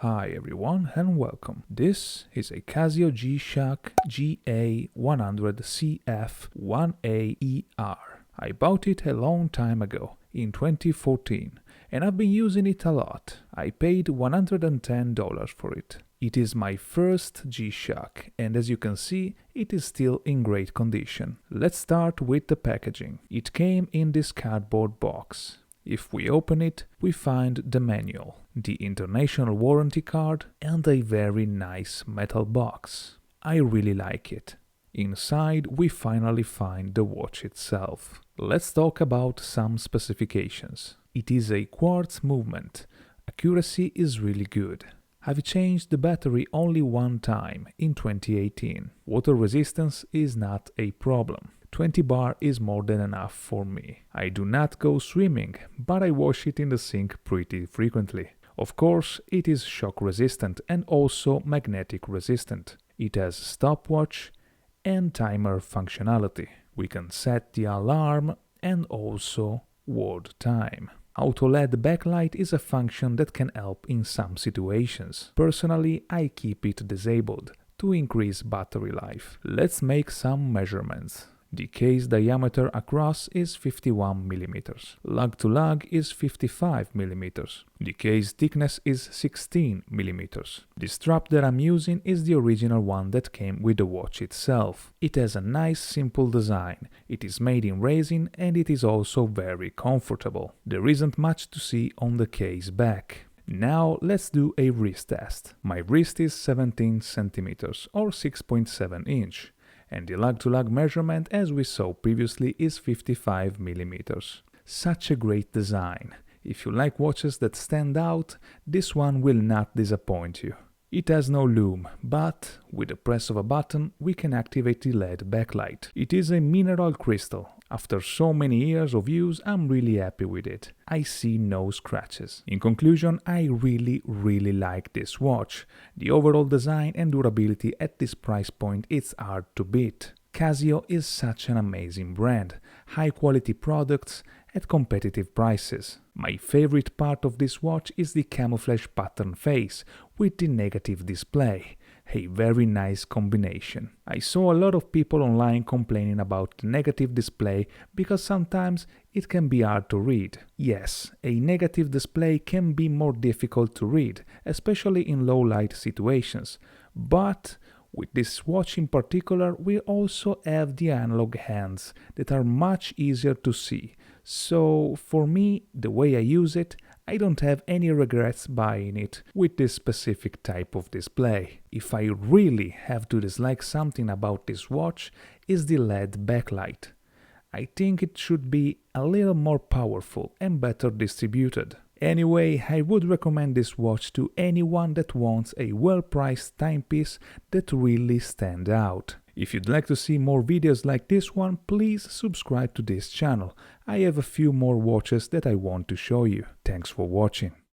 Hi everyone and welcome. This is a Casio G-Shock GA-100CF-1AER. I bought it a long time ago, in 2014, and I've been using it a lot. I paid $110 for it. It is my first G-Shock, and as you can see, it is still in great condition. Let's start with the packaging. It came in this cardboard box. If we open it, we find the manual, the international warranty card, and a very nice metal box. I really like it. Inside, we finally find the watch itself. Let's talk about some specifications. It is a quartz movement. Accuracy is really good. I've changed the battery only one time, in 2018. Water resistance is not a problem. 20 bar is more than enough for me. I do not go swimming, but I wash it in the sink pretty frequently. Of course, it is shock resistant and also magnetic resistant. It has stopwatch and timer functionality. We can set the alarm and also ward time. Auto LED backlight is a function that can help in some situations. Personally, I keep it disabled to increase battery life. Let's make some measurements. The case diameter across is 51 mm. Lug to lug is 55 mm. The case thickness is 16 mm. The strap that I'm using is the original one that came with the watch itself. It has a nice simple design. It is made in resin and it is also very comfortable. There isn't much to see on the case back. Now let's do a wrist test. My wrist is 17 cm or 6.7 inch. And the lug-to-lug measurement, as we saw previously, is 55 mm. Such a great design. If you like watches that stand out, this one will not disappoint you. It has no lume, but with the press of a button we can activate the LED backlight. It is a mineral crystal. After so many years of use, I'm really happy with it. I see no scratches. In conclusion, I really like this watch. The overall design and durability at this price point is hard to beat. Casio is such an amazing brand. High quality products at competitive prices. My favorite part of this watch is the camouflage pattern face with the negative display. A very nice combination. I saw a lot of people online complaining about the negative display because sometimes it can be hard to read. Yes, a negative display can be more difficult to read, especially in low light situations. But with this watch in particular, we also have the analog hands that are much easier to see. So for me, the way I use it, I don't have any regrets buying it with this specific type of display. If I really have to dislike something about this watch, is the LED backlight. I think it should be a little more powerful and better distributed. Anyway, I would recommend this watch to anyone that wants a well-priced timepiece that really stands out. If you'd like to see more videos like this one, please subscribe to this channel. I have a few more watches that I want to show you. Thanks for watching.